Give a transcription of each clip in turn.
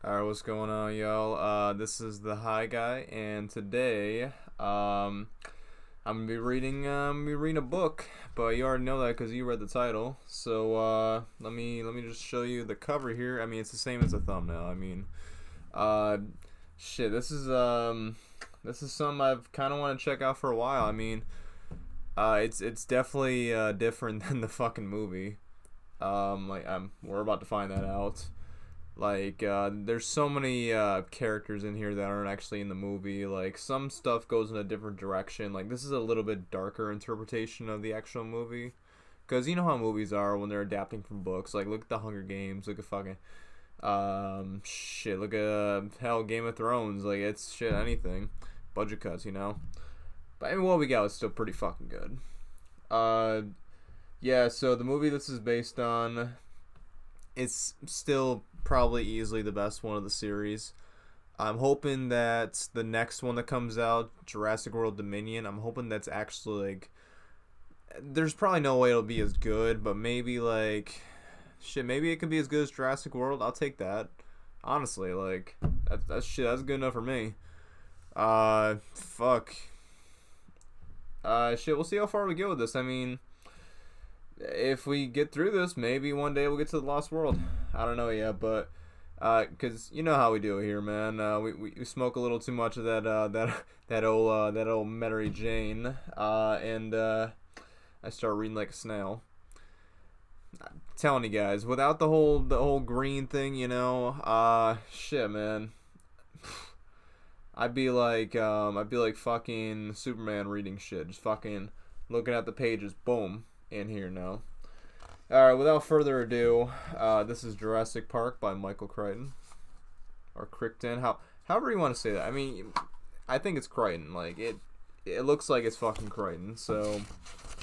Alright, what's going on, y'all? This is the High Guy, and today, I'm gonna be reading a book, but you already know that because you read the title. So, let me just show you the cover here. I mean, it's the same as the thumbnail. Uh, shit, this is something I've kind of want to check out for a while. It's definitely different than the fucking movie. We're about to find that out. There's so many characters in here that aren't actually in the movie. Like, some stuff goes in a different direction. Like, this is a little bit darker interpretation of the actual movie. Because you know how movies are when they're adapting from books. Like, look at The Hunger Games. Look at fucking... Look at, hell, Game of Thrones. Like, it's shit, anything. Budget cuts, you know? But, I mean, what we got is still pretty fucking good. Yeah, so the movie this is based on... It's still probably easily the best one of the series. I'm hoping that the next one that comes out, Jurassic World Dominion, I'm hoping that's actually like, there's probably no way it'll be as good, but maybe like, shit, maybe it could be as good as Jurassic World. I'll take that. Honestly, like, that's shit, that's good enough for me. Fuck. Shit, we'll see how far we get with this. I mean, if we get through this, maybe one day we'll get to the Lost World. I don't know yet, but cause you know how we do it here, man. We smoke a little too much of that old Mary Jane, and I start reading like a snail. I'm telling you guys, without the whole green thing, you know, shit, man. I'd be like fucking Superman reading shit, just fucking looking at the pages, boom. In here now. Alright, without further ado, this is Jurassic Park by Michael Crichton. Or Crichton. However you want to say that. I mean, I think it's Crichton. Like, it looks like it's fucking Crichton. So,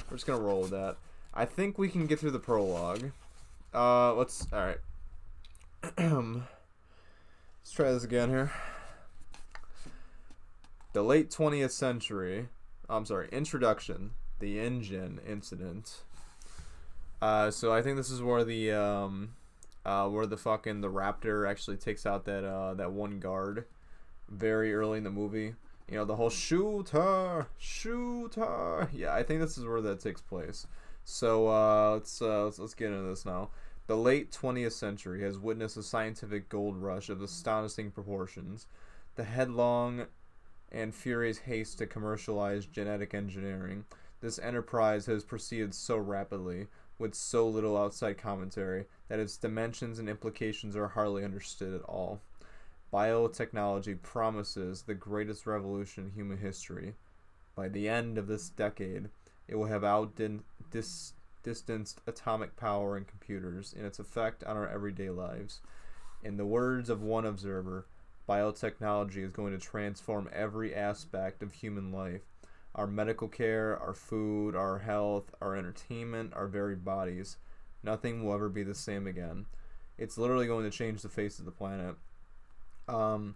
we're just gonna roll with that. I think we can get through the prologue. Alright. Let's try this again here. The late 20th century. Introduction. The engine incident. So I think this is where the fucking the raptor actually takes out that one guard very early in the movie. You know, the whole shooter. Yeah, I think this is where that takes place. So let's get into this now. The late 20th century has witnessed a scientific gold rush of astonishing proportions. The headlong and furious haste to commercialize genetic engineering. This enterprise has proceeded so rapidly, with so little outside commentary, that its dimensions and implications are hardly understood at all. Biotechnology promises the greatest revolution in human history. By the end of this decade, it will have distanced atomic power and computers in its effect on our everyday lives. In the words of one observer, biotechnology is going to transform every aspect of human life. Our medical care, our food, our health, our entertainment, our very bodies. Nothing will ever be the same again. It's literally going to change the face of the planet. So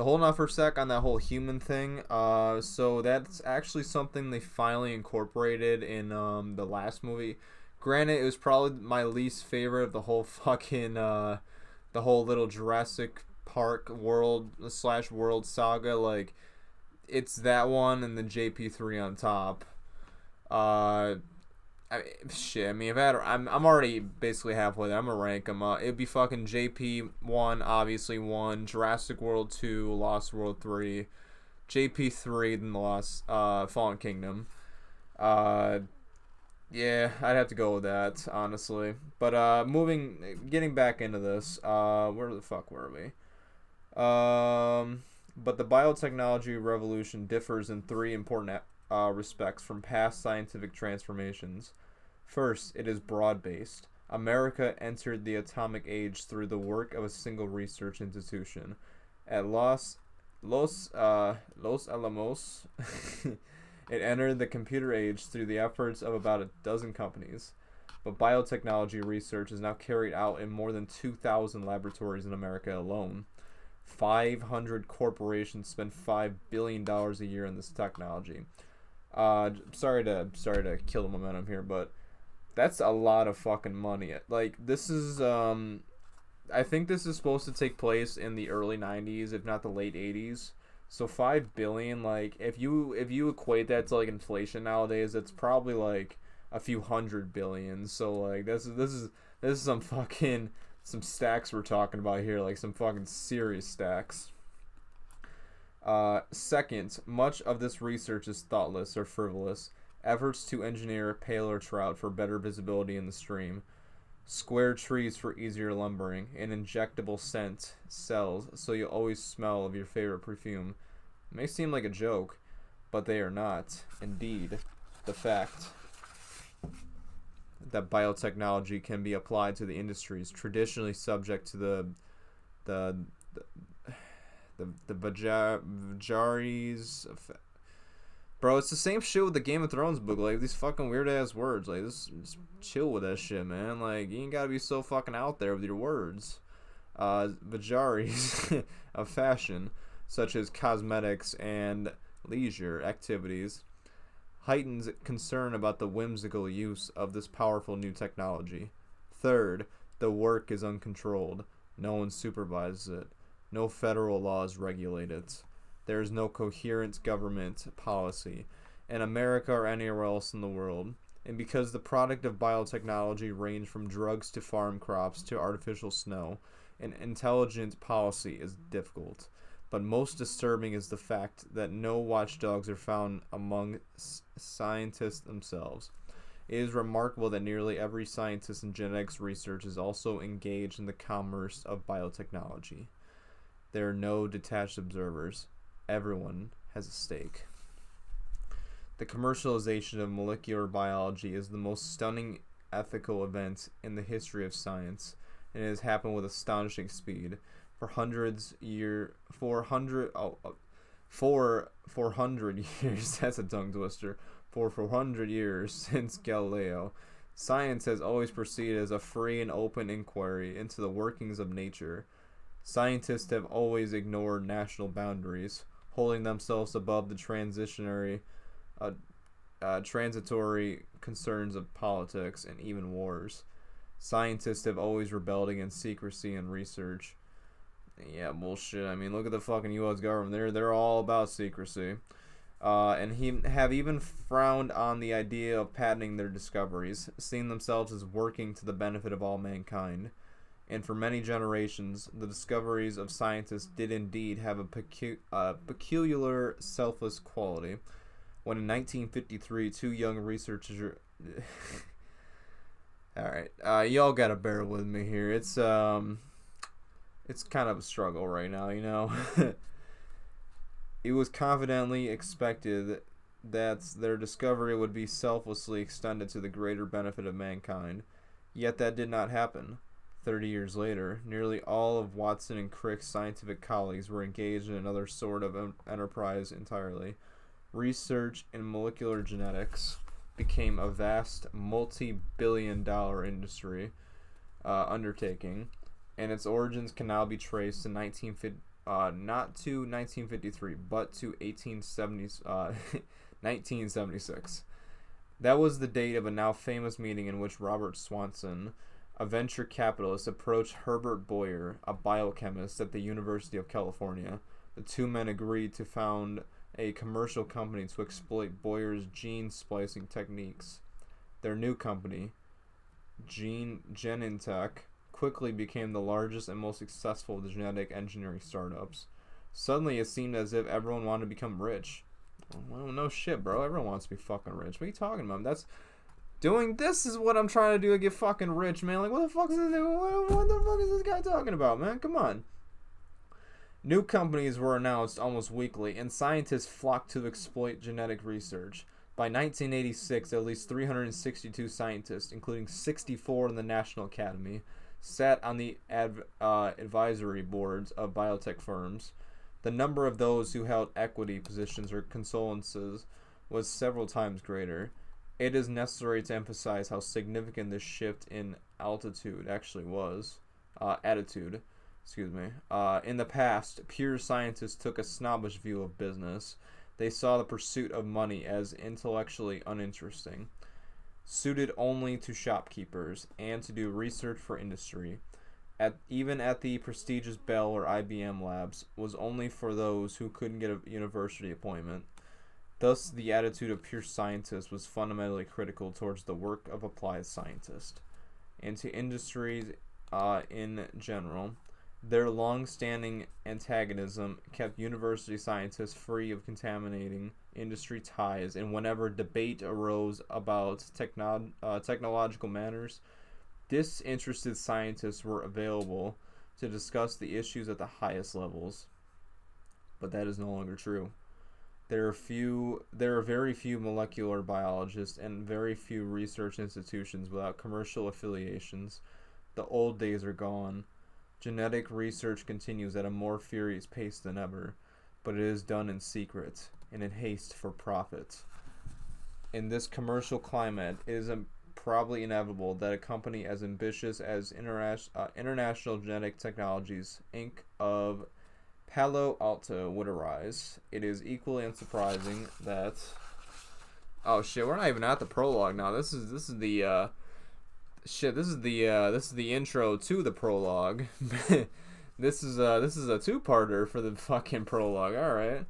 holding on for a sec on that whole human thing. So that's actually something they finally incorporated in the last movie. Granted, it was probably my least favorite of the whole fucking the whole little Jurassic Park world / world saga. Like, it's that one and the JP3 on top. I'm already basically halfway there. I'm gonna rank them. It'd be fucking JP1, obviously 1, Jurassic World 2, Lost World 3, JP3, then the Lost Fallen Kingdom. Yeah, I'd have to go with that, honestly. But getting back into this, where the fuck were we? But the biotechnology revolution differs in three important respects from past scientific transformations. First, it is broad-based. America entered the atomic age through the work of a single research institution. At Los Alamos, it entered the computer age through the efforts of about a dozen companies. But biotechnology research is now carried out in more than 2,000 laboratories in America alone. 500 corporations spend $5 billion a year in this technology. Sorry to kill the momentum here, but that's a lot of fucking money. Like, this is I think this is supposed to take place in the early 90s, if not the late 80s. So 5 billion, like if you equate that to like inflation nowadays, it's probably like a few hundred billion. So like this is some fucking some stacks we're talking about here, like some fucking serious stacks. Second, much of this research is thoughtless or frivolous. Efforts to engineer paler trout for better visibility in the stream, square trees for easier lumbering, and injectable scent cells so you always smell of your favorite perfume. It may seem like a joke, but they are not. Indeed, the fact that biotechnology can be applied to the industries traditionally subject to the Vajaris. Bro, it's the same shit with the Game of Thrones book. Like, these fucking weird ass words. Like, just chill with that shit, man. Like, you ain't gotta be so fucking out there with your words. Vajaris of fashion, such as cosmetics and leisure activities, heightens concern about the whimsical use of this powerful new technology. Third, the work is uncontrolled. No one supervises it. No federal laws regulate it. There is no coherent government policy in America or anywhere else in the world. And because the product of biotechnology range from drugs to farm crops to artificial snow, an intelligent policy is difficult. But most disturbing is the fact that no watchdogs are found among scientists themselves. It is remarkable that nearly every scientist in genetics research is also engaged in the commerce of biotechnology. There are no detached observers. Everyone has a stake. The commercialization of molecular biology is the most stunning ethical event in the history of science, and it has happened with astonishing speed. For 400 years, that's a tongue twister. For 400 years since Galileo, science has always proceeded as a free and open inquiry into the workings of nature. Scientists have always ignored national boundaries, holding themselves above the transitory concerns of politics and even wars. Scientists have always rebelled against secrecy and research. Yeah, bullshit. I mean, look at the fucking U.S. government. They're all about secrecy. And have even frowned on the idea of patenting their discoveries, seeing themselves as working to the benefit of all mankind. And for many generations, the discoveries of scientists did indeed have a peculiar selfless quality. When in 1953, two young researchers... Alright, y'all gotta bear with me here. It's kind of a struggle right now, you know? It was confidently expected that their discovery would be selflessly extended to the greater benefit of mankind. Yet that did not happen. 30 years later, nearly all of Watson and Crick's scientific colleagues were engaged in another sort of enterprise entirely. Research in molecular genetics became a vast multi-billion-dollar industry undertaking, and its origins can now be traced to not to 1953, but to 1976. That was the date of a now famous meeting in which Robert Swanson, a venture capitalist, approached Herbert Boyer, a biochemist at the University of California. The two men agreed to found a commercial company to exploit Boyer's gene splicing techniques. Their new company, Genentech, quickly became the largest and most successful of the genetic engineering startups. Suddenly, it seemed as if everyone wanted to become rich. Well, no shit, bro. Everyone wants to be fucking rich. What are you talking about? This is what I'm trying to do to get fucking rich, man. Like, what the fuck is this guy talking about, man? Come on. New companies were announced almost weekly, and scientists flocked to exploit genetic research. By 1986, at least 362 scientists, including 64 in the National Academy, sat on the advisory boards of biotech firms. The number of those who held equity positions or consultancies was several times greater. It is necessary to emphasize how significant this shift in attitude actually was. In the past, pure scientists took a snobbish view of business. They saw the pursuit of money as intellectually uninteresting, suited only to shopkeepers, and to do research for industry. even at the prestigious Bell or IBM labs, was only for those who couldn't get a university appointment. Thus, the attitude of pure scientists was fundamentally critical towards the work of applied scientists, and to industries in general. Their long-standing antagonism kept university scientists free of contaminating industry ties, and whenever debate arose about technological matters, disinterested scientists were available to discuss the issues at the highest levels. But that is no longer true. There are very few molecular biologists and very few research institutions without commercial affiliations. The old days are gone. Genetic research continues at a more furious pace than ever, but it is done in secret and in haste for profit. In this commercial climate, it is probably inevitable that a company as ambitious as International Genetic Technologies, Inc. of Palo Alto would arise. It is equally unsurprising that... Oh shit, we're not even at the prologue now. This is the this is the intro to the prologue. This is a two-parter for the fucking prologue. All right.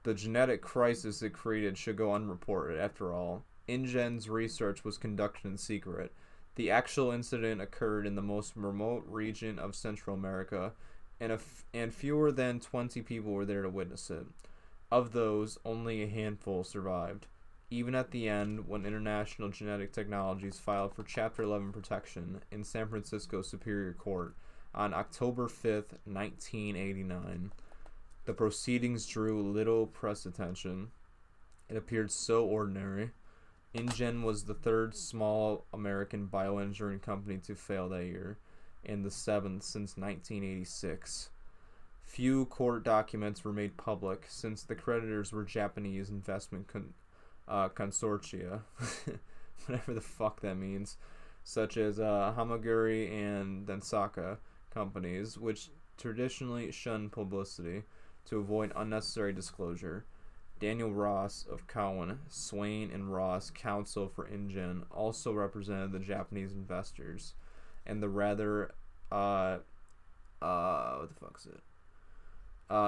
The genetic crisis it created should go unreported. After all, InGen's research was conducted in secret. The actual incident occurred in the most remote region of Central America, and fewer than 20 people were there to witness it. Of those, only a handful survived. Even at the end, when International Genetic Technologies filed for Chapter 11 protection in San Francisco Superior Court on October 5th, 1989, the proceedings drew little press attention. It appeared so ordinary. InGen was the third small American bioengineering company to fail that year, and the seventh since 1986. Few court documents were made public since the creditors were Japanese investment consortia, whatever the fuck that means, such as Hamaguri and Densaka companies, which traditionally shun publicity to avoid unnecessary disclosure. Daniel Ross of Cowen, Swain and Ross, counsel for InGen, also represented the Japanese investors, and the rather what the fuck is it?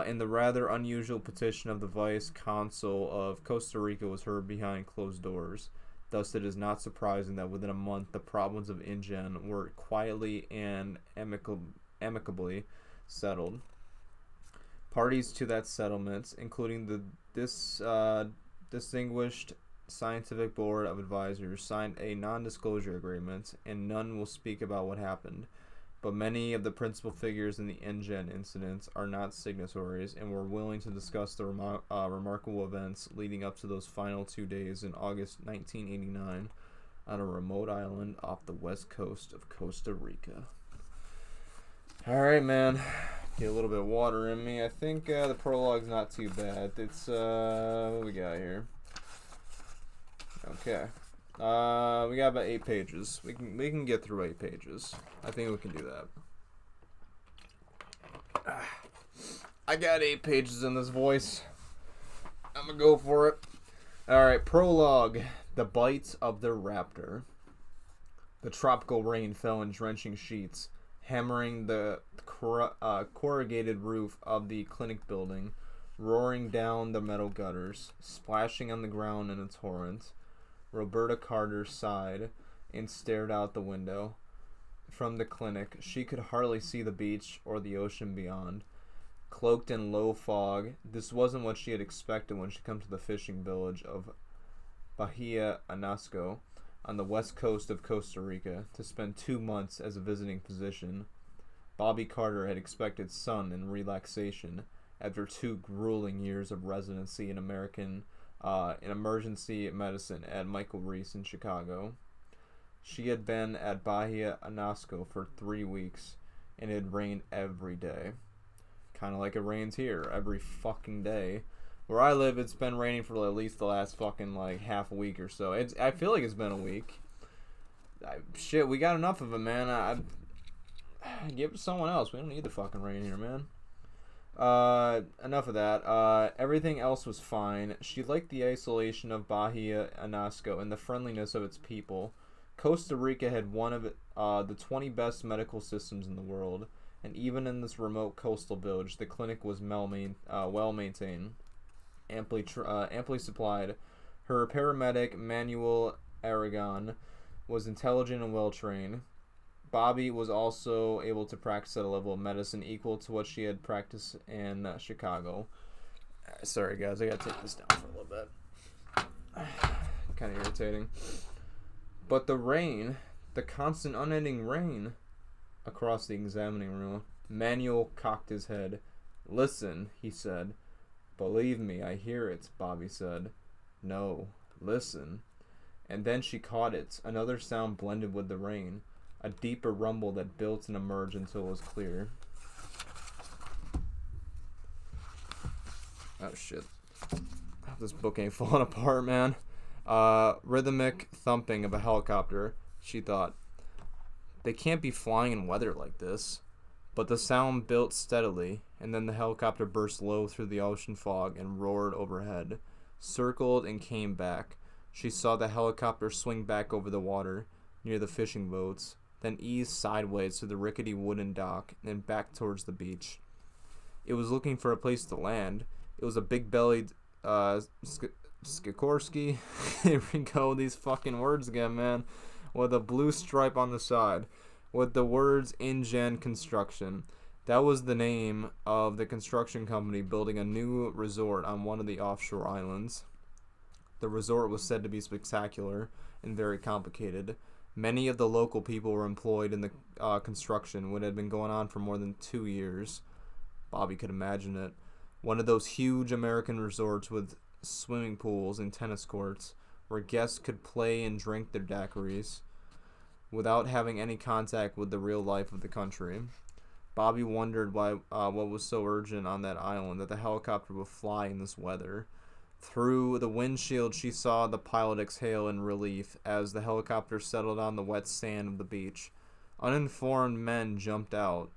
In the rather unusual petition of the Vice Consul of Costa Rica was heard behind closed doors. Thus, it is not surprising that within a month the problems of InGen were quietly and amicably settled. Parties to that settlement, including the distinguished scientific board of advisors, signed a non-disclosure agreement, and none will speak about what happened. But many of the principal figures in the InGen incident are not signatories and were willing to discuss the remarkable events leading up to those final 2 days in August 1989 on a remote island off the west coast of Costa Rica. Alright, man. Get a little bit of water in me. I think the prologue's not too bad. It's, what we got here? Okay. We got about 8 pages. We can get through 8 pages. I think we can do that. I got 8 pages in this voice. I'm gonna go for it. Alright, prologue. The Bite of the Raptor. The tropical rain fell in drenching sheets, hammering the corrugated roof of the clinic building, roaring down the metal gutters, splashing on the ground in a torrent. Roberta Carter sighed and stared out the window. From the clinic, she could hardly see the beach or the ocean beyond. Cloaked in low fog, this wasn't what she had expected when she came to the fishing village of Bahia Anasco on the west coast of Costa Rica to spend 2 months as a visiting physician. Bobby Carter had expected sun and relaxation after 2 grueling years of residency in emergency medicine at Michael Reese in Chicago. She had been at Bahia Anasco for 3 weeks, and it had rained every day. Kind of like it rains here every fucking day. Where I live, it's been raining for at least the last fucking, like, half a week or so. I feel like it's been a week. Shit, we got enough of it, man. I give it to someone else. We don't need the fucking rain here, man. Enough of that. Everything else was fine. She liked the isolation of Bahia Anasco and the friendliness of its people, Costa Rica had one of the 20 best medical systems in the world, and even in this remote coastal village, the clinic was well maintained, amply supplied. Her paramedic, Manuel Aragon, was intelligent and well trained. Bobby was also able to practice at a level of medicine equal to what she had practiced in Chicago. Sorry, guys, I gotta take this down for a little bit. Kind of irritating. But the rain, the constant unending rain across the examining room, Manuel cocked his head. "Listen," he said. "Believe me, I hear it," Bobby said. "No, listen." And then she caught it. Another sound blended with the rain. A deeper rumble that built and emerged until it was clear. Oh, shit. This book ain't falling apart, man. Rhythmic thumping of a helicopter, she thought. They can't be flying in weather like this. But the sound built steadily, and then the helicopter burst low through the ocean fog and roared overhead, circled and came back. She saw the helicopter swing back over the water, near the fishing boats, then ease sideways to the rickety wooden dock, and back towards the beach. It was looking for a place to land. It was a big-bellied, Sikorsky. Here we go, these fucking words again, man. With a blue stripe on the side, with the words InGen Construction. That was the name of the construction company building a new resort on one of the offshore islands. The resort was said to be spectacular and very complicated. Many of the local people were employed in the construction, which had been going on for more than 2 years. Bobby could imagine it. One of those huge American resorts with swimming pools and tennis courts, where guests could play and drink their daiquiris without having any contact with the real life of the country. Bobby wondered why what was so urgent on that island that the helicopter would fly in this weather. Through the windshield, she saw the pilot exhale in relief as the helicopter settled on the wet sand of the beach. Uniformed men jumped out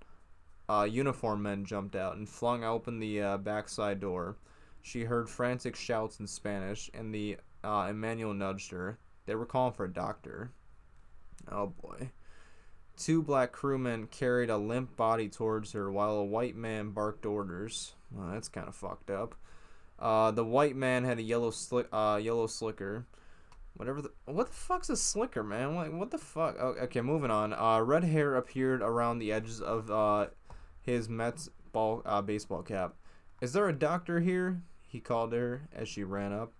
and flung open the backside door. She heard frantic shouts in Spanish, and Emmanuel nudged her. They were calling for a doctor. Oh boy. 2 black crewmen carried a limp body towards her while a white man barked orders. Well, that's kind of fucked up. The white man had a yellow slicker. What the fuck's a slicker, man? What the fuck? Oh, okay, moving on. Red hair appeared around the edges of his Mets baseball cap. "Is there a doctor here?" he called her as she ran up.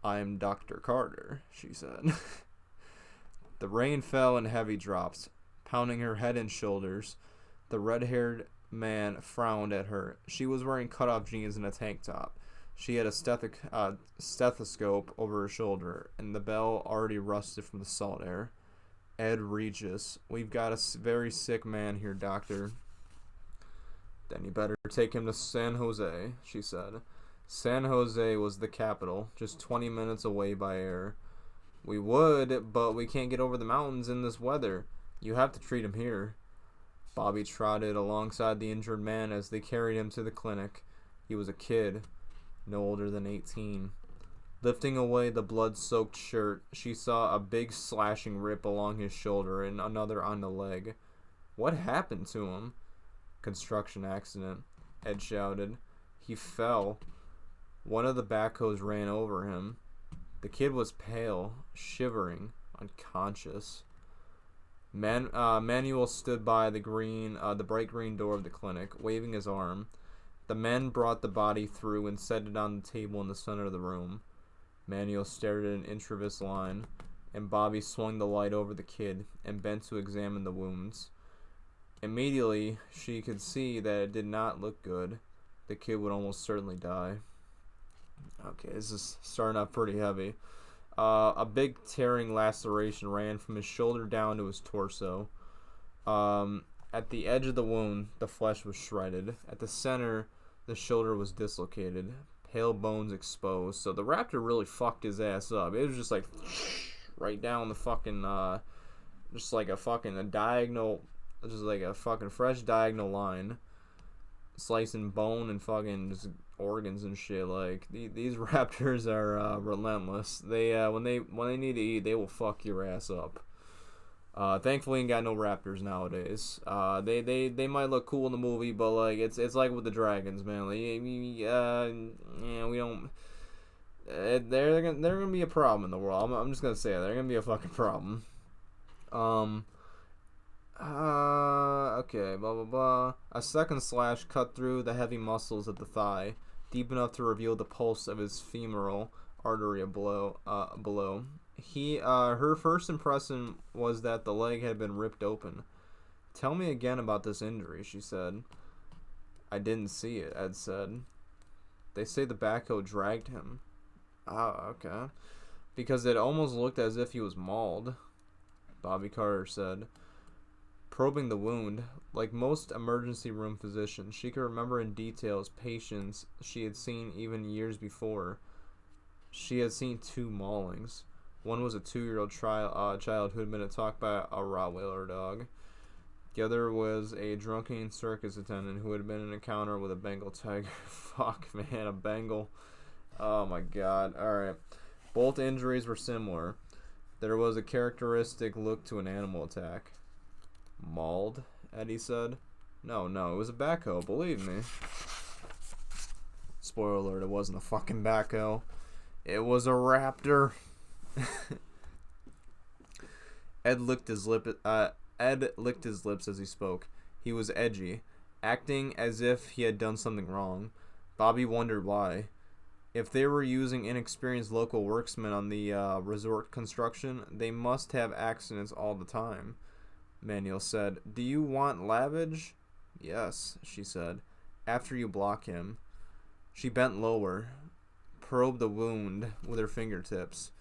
"I'm Dr. Carter," she said. The rain fell in heavy drops, pounding her head and shoulders. The red-haired man frowned at her. She was wearing cut-off jeans and a tank top. She had a stethoscope over her shoulder, and the bell already rusted from the salt air. "Ed Regis, we've got a very sick man here, doctor." "Then you better take him to San Jose," she said. San Jose was the capital, just 20 minutes away by air. "We would, but we can't get over the mountains in this weather. You have to treat him here." Bobby trotted alongside the injured man as they carried him to the clinic. He was a kid, no older than 18. Lifting away the blood-soaked shirt, she saw a big slashing rip along his shoulder and another on the leg. "What happened to him?" "Construction accident," Ed shouted. "He fell. One of the backhoes ran over him." The kid was pale, shivering, unconscious. Manuel stood by the bright green door of the clinic, waving his arm. The men brought the body through and set it on the table in the center of the room. Manuel stared at an intravenous line, and Bobby swung the light over the kid and bent to examine the wounds. Immediately, she could see that it did not look good. The kid would almost certainly die. Okay, this is starting out pretty heavy. A big tearing laceration ran from his shoulder down to his torso. At the edge of the wound, the flesh was shredded. At the center, the shoulder was dislocated, pale bones exposed. So the raptor really fucked his ass up. It was just like right down the fucking, just like a fucking diagonal, just like a fucking fresh diagonal line, slicing bone and fucking just organs and shit. Like these raptors are relentless. They when they need to eat, they will fuck your ass up. Thankfully, ain't got no raptors nowadays. They might look cool in the movie, but like it's like with the dragons, man. Like, yeah, we don't. They're gonna be a problem in the world. I'm just gonna say it. They're gonna be a fucking problem. Um. Okay. Blah blah blah. A second slash cut through the heavy muscles of the thigh, deep enough to reveal the pulse of his femoral artery below. Her first impression was that the leg had been ripped open. Tell me again about this injury, she said. I didn't see it, Ed said. They say the backhoe dragged him. Oh, okay. Because it almost looked as if he was mauled, Bobby Carter said. Probing the wound, like most emergency room physicians, she could remember in details patients she had seen even years before. She had seen 2 maulings. One was a 2-year-old child who had been attacked by a Rottweiler dog. The other was a drunken circus attendant who had been in an encounter with a Bengal tiger. Fuck, man, a Bengal. Oh my god. Alright. Both injuries were similar. There was a characteristic look to an animal attack. Mauled, Eddie said. No, it was a backhoe, believe me. Spoiler alert, it wasn't a fucking backhoe. It was a raptor. Ed licked his lips as he spoke. He was edgy, acting as if he had done something wrong. Bobby wondered why. If they were using inexperienced local workmen on the resort construction, they must have accidents all the time. Manuel said, Do you want lavage? Yes, she said. After you block him. She bent lower, probed the wound with her fingertips.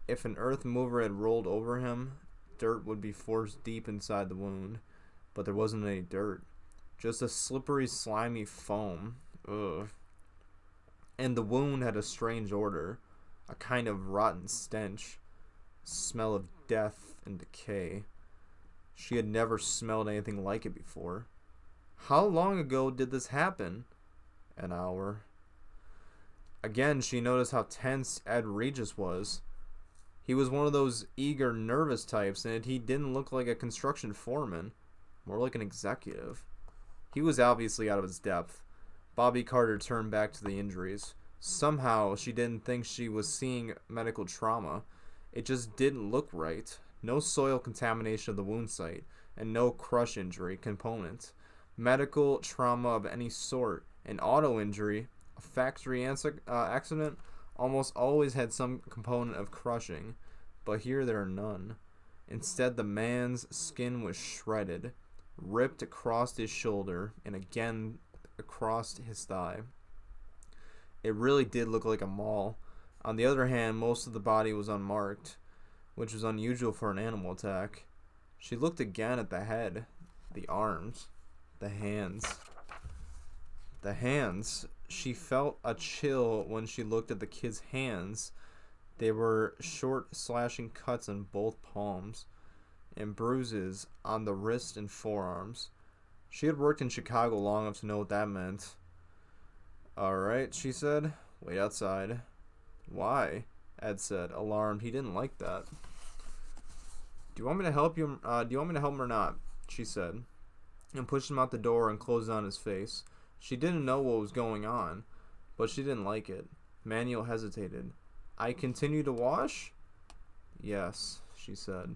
If an earth mover had rolled over him, dirt would be forced deep inside the wound. But there wasn't any dirt. Just a slippery, slimy foam. Ugh. And the wound had a strange odor. A kind of rotten stench. Smell of death and decay. She had never smelled anything like it before. How long ago did this happen? An hour. Again, she noticed how tense Ed Regis was. He was one of those eager, nervous types, and he didn't look like a construction foreman. More like an executive. He was obviously out of his depth. Bobby Carter turned back to the injuries. Somehow, she didn't think she was seeing medical trauma. It just didn't look right. No soil contamination of the wound site, and no crush injury component. Medical trauma of any sort, an auto injury, a factory accident, almost always had some component of crushing, but here there are none. Instead, the man's skin was shredded, ripped across his shoulder, and again across his thigh. It really did look like a maul. On the other hand, most of the body was unmarked, which was unusual for an animal attack. She looked again at the head, the arms, the hands. The hands. She felt a chill when she looked at the kid's hands. They were short, slashing cuts on both palms, and bruises on the wrist and forearms. She had worked in Chicago long enough to know what that meant. Alright, she said. Wait outside. Why? Ed said, alarmed. He didn't like that. Do you want me to help you? Do you want me to help him or not? She said, and pushed him out the door and closed on his face. She didn't know what was going on, but she didn't like it. Manuel hesitated. I continue to wash? Yes, she said.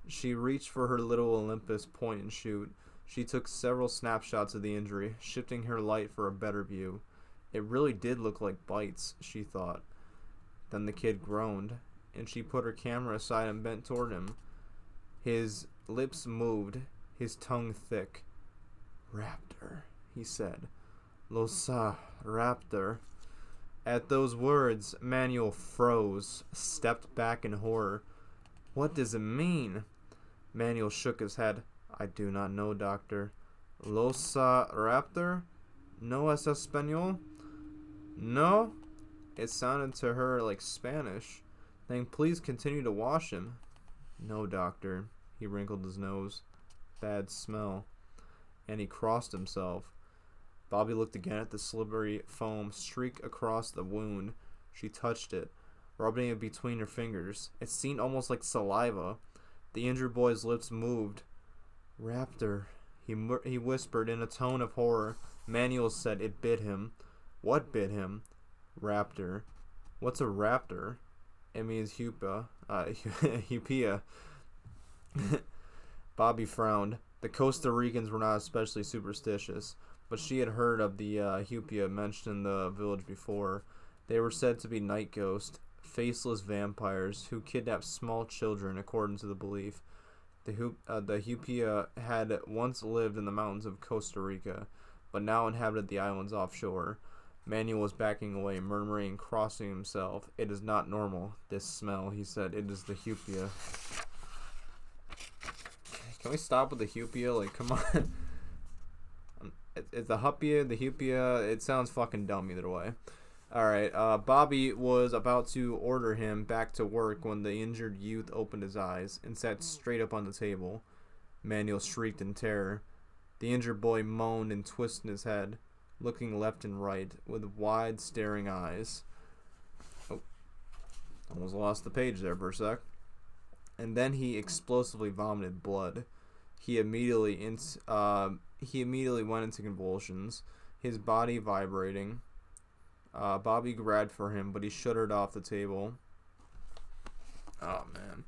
She reached for her little Olympus point and shoot. She took several snapshots of the injury, shifting her light for a better view. It really did look like bites, she thought. Then the kid groaned, and she put her camera aside and bent toward him. His lips moved, his tongue thick. Raptor, he said. Losa, raptor. At those words, Manuel froze, stepped back in horror. What does it mean? Manuel shook his head. I do not know, doctor. Losa raptor? No es español? No? It sounded to her like Spanish. Then please continue to wash him. No, doctor. He wrinkled his nose. Bad smell. And he crossed himself. Bobby looked again at the slippery foam streak across the wound. She touched it, rubbing it between her fingers. It seemed almost like saliva. The injured boy's lips moved. Raptor, he whispered in a tone of horror. Manuel said it bit him. What bit him? Raptor. What's a raptor? It means Hupia. Bobby frowned. The Costa Ricans were not especially superstitious, but she had heard of the Hupia mentioned in the village before. They were said to be night ghosts, faceless vampires who kidnap small children, according to the belief. The Hupia had once lived in the mountains of Costa Rica, but now inhabited the islands offshore. Manuel was backing away, murmuring, crossing himself. It is not normal, this smell, he said. It is the Hupia. Can we stop with the Hupia? Like, come on. It's the Hupia, the Hupia. It sounds fucking dumb either way. Alright, Bobby was about to order him back to work when the injured youth opened his eyes and sat straight up on the table. Manuel shrieked in terror. The injured boy moaned and twisted his head, looking left and right with wide, staring eyes. Oh, almost lost the page there for a sec. And then he explosively vomited blood. He immediately went into convulsions, his body vibrating. Bobby grabbed for him, but he shuddered off the table. Oh, man.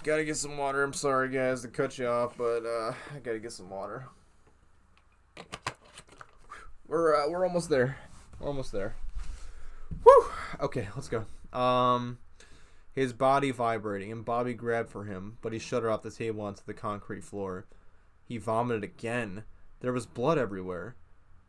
Gotta get some water. I'm sorry, guys, to cut you off, but I gotta get some water. We're almost there. We're almost there. Whew! Okay, let's go. His body vibrating, and Bobby grabbed for him, but he shuddered off the table onto the concrete floor. He vomited again. There was blood everywhere.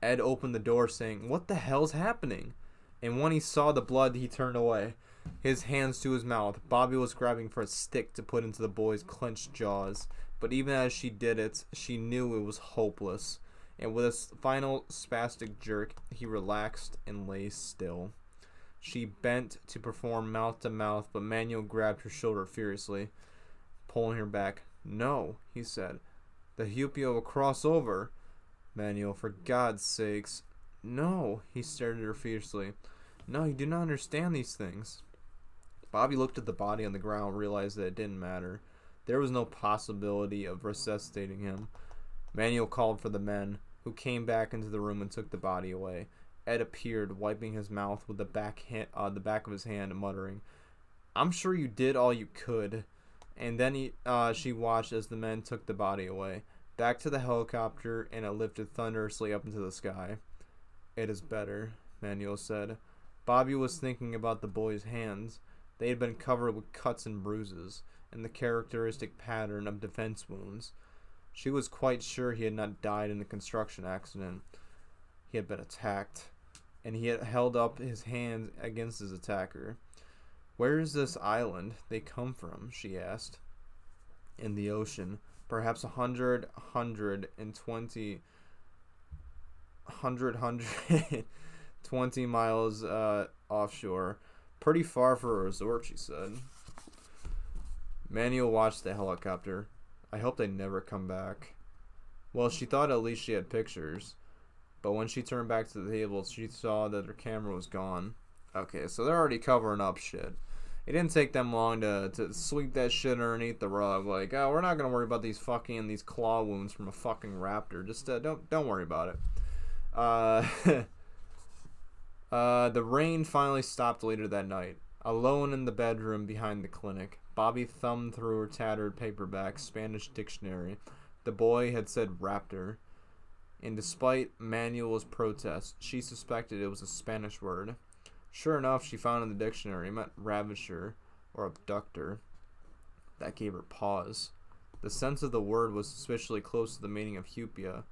Ed opened the door, saying, "What the hell's happening?" And when he saw the blood, he turned away, his hands to his mouth. Bobby was grabbing for a stick to put into the boy's clenched jaws, but even as she did it, she knew it was hopeless. And with a final spastic jerk, he relaxed and lay still. She bent to perform mouth-to-mouth, but Manuel grabbed her shoulder furiously, pulling her back. "No," he said. "The Hupia will cross over." "Manuel, for God's sakes." "No," he stared at her fiercely. "No, you do not understand these things." Bobby looked at the body on the ground and realized that it didn't matter. There was no possibility of resuscitating him. Manuel called for the men, who came back into the room and took the body away. Ed appeared, wiping his mouth with the back of his hand, muttering, "I'm sure you did all you could." And then she watched as the men took the body away, back to the helicopter, and it lifted thunderously up into the sky. "It is better," Manuel said. Bobby was thinking about the boy's hands. They had been covered with cuts and bruises, and the characteristic pattern of defense wounds. She was quite sure he had not died in a construction accident. He had been attacked, and he had held up his hand against his attacker. "Where is this island they come from?" she asked. "In the ocean, perhaps 120 miles offshore. Pretty far for a resort," she said. Manuel watched the helicopter. "I hope they never come back." Well, she thought at least she had pictures. But when she turned back to the table, she saw that her camera was gone. Okay, so they're already covering up shit. It didn't take them long to sweep that shit underneath the rug. Like, oh, we're not gonna worry about these claw wounds from a fucking raptor. Just don't worry about it. The rain finally stopped later that night. Alone in the bedroom behind the clinic, Bobby thumbed through her tattered paperback Spanish dictionary. The boy had said raptor. And despite Manuel's protest, she suspected it was a Spanish word. Sure enough, she found in the dictionary it meant ravisher or abductor. That gave her pause. The sense of the word was suspiciously close to the meaning of Hupia.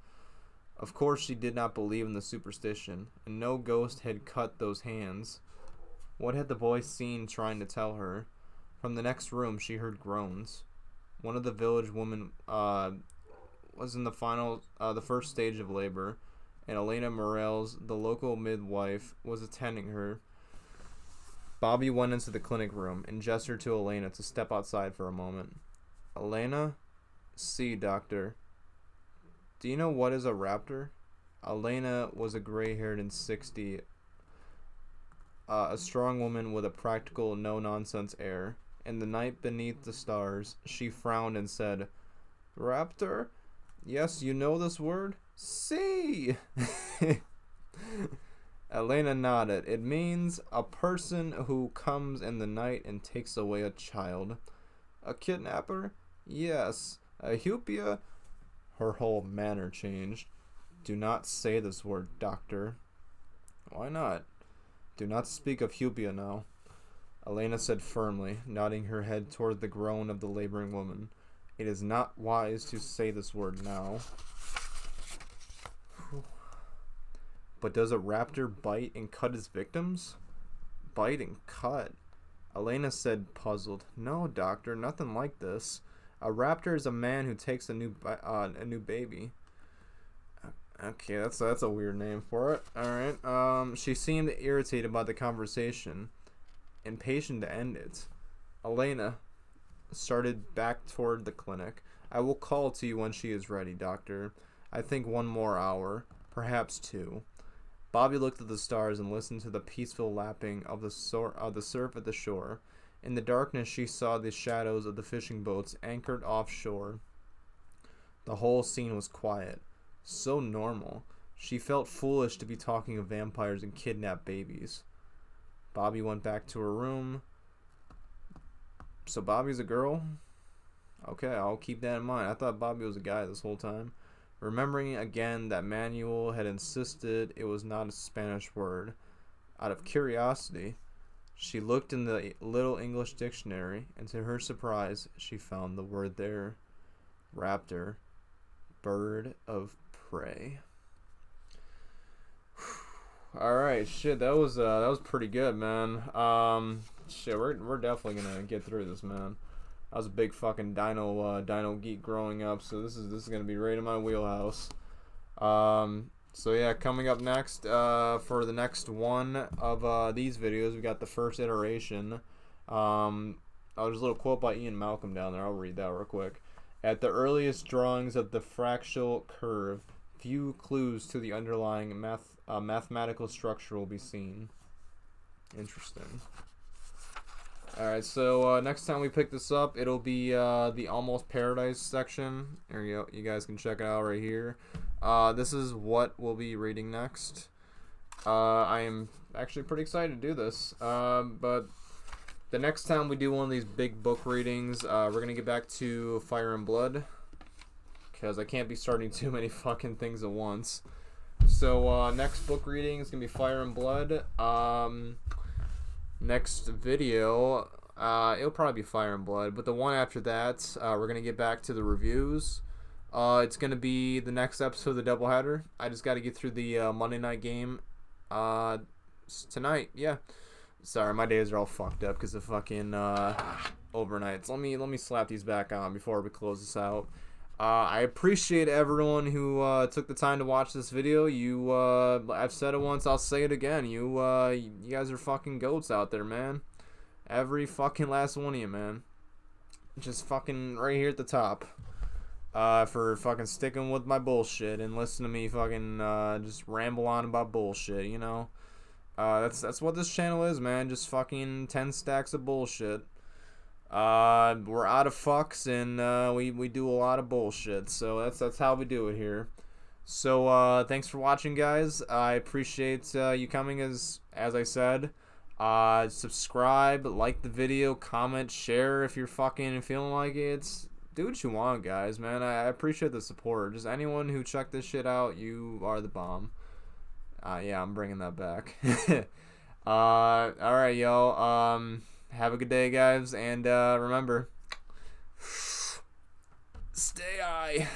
Of course, she did not believe in the superstition, and no ghost had cut those hands. What had the boy seen trying to tell her? From the next room, she heard groans. One of the village women was in the first stage of labor, and Elena Morales, the local midwife, was attending her. Bobby went into the clinic room and gestured to Elena to step outside for a moment. "Elena?" "See, doctor." "Do you know what is a raptor?" Elena was a gray-haired and 60, a strong woman with a practical, no-nonsense air, in the night beneath the stars. She frowned and said, "Raptor? Yes, you know this word?" "See!" Elena nodded. "It means a person who comes in the night and takes away a child." "A kidnapper?" "Yes." "A hupia?" Her whole manner changed. "Do not say this word, doctor." "Why not?" "Do not speak of hupia now," Elena said firmly, nodding her head toward the groan of the laboring woman. "It is not wise to say this word now." "But does a raptor bite and cut his victims?" "Bite and cut?" Elena said, puzzled. "No, doctor, nothing like this. A raptor is a man who takes a new baby." Okay, that's a weird name for it. Alright. She seemed irritated by the conversation, impatient to end it. Elena started back toward the clinic. "I will call to you when she is ready, doctor. I think 1 more hour, perhaps 2. Bobby looked at the stars and listened to the peaceful lapping of the surf at the shore. In the darkness, she saw the shadows of the fishing boats anchored offshore. The whole scene was quiet. So normal. She felt foolish to be talking of vampires and kidnapped babies. Bobby went back to her room. So Bobby's a girl? Okay, I'll keep that in mind. I thought Bobby was a guy this whole time. Remembering again that Manuel had insisted it was not a Spanish word. Out of curiosity, she looked in the little English dictionary, and to her surprise, she found the word there. Raptor. Bird of prey. Alright, shit, that was pretty good, man. Shit, we're definitely gonna get through this, man. I was a big fucking dino geek growing up, so this is gonna be right in my wheelhouse. So yeah, coming up next, for the next one of these videos, we got the first iteration. There's a little quote by Ian Malcolm down there. I'll read that real quick. "At the earliest drawings of the fractal curve, few clues to the underlying mathematical structure will be seen." Interesting. Alright, so next time we pick this up, it'll be the Almost Paradise section. There you go. You guys can check it out right here. This is what we'll be reading next. I am actually pretty excited to do this. But the next time we do one of these big book readings, we're going to get back to Fire and Blood, because I can't be starting too many fucking things at once. So next book reading is going to be Fire and Blood. Next video, it'll probably be Fire and Blood, but the one after that, we're going to get back to the reviews. It's going to be the next episode of the doubleheader. I just got to get through the Monday night game tonight. Yeah. Sorry, my days are all fucked up because of fucking overnights. Let me slap these back on before we close this out. I appreciate everyone who took the time to watch this video. I've said it once, I'll say it again. You guys are fucking goats out there, man. Every fucking last one of you, man. Just fucking right here at the top. For fucking sticking with my bullshit and listening to me fucking just ramble on about bullshit, you know? That's what this channel is, man. Just fucking 10 stacks of bullshit. We're out of fucks, and we do a lot of bullshit, so that's how we do it here. So thanks for watching, guys. I appreciate you coming, as I said. Subscribe, like the video, comment, share if you're fucking feeling like it. Do what you want, guys, man. I appreciate the support. Just anyone who checked this shit out, you are the bomb. Yeah, I'm bringing that back. Alright, yo. Have a good day, guys, and remember, stay high.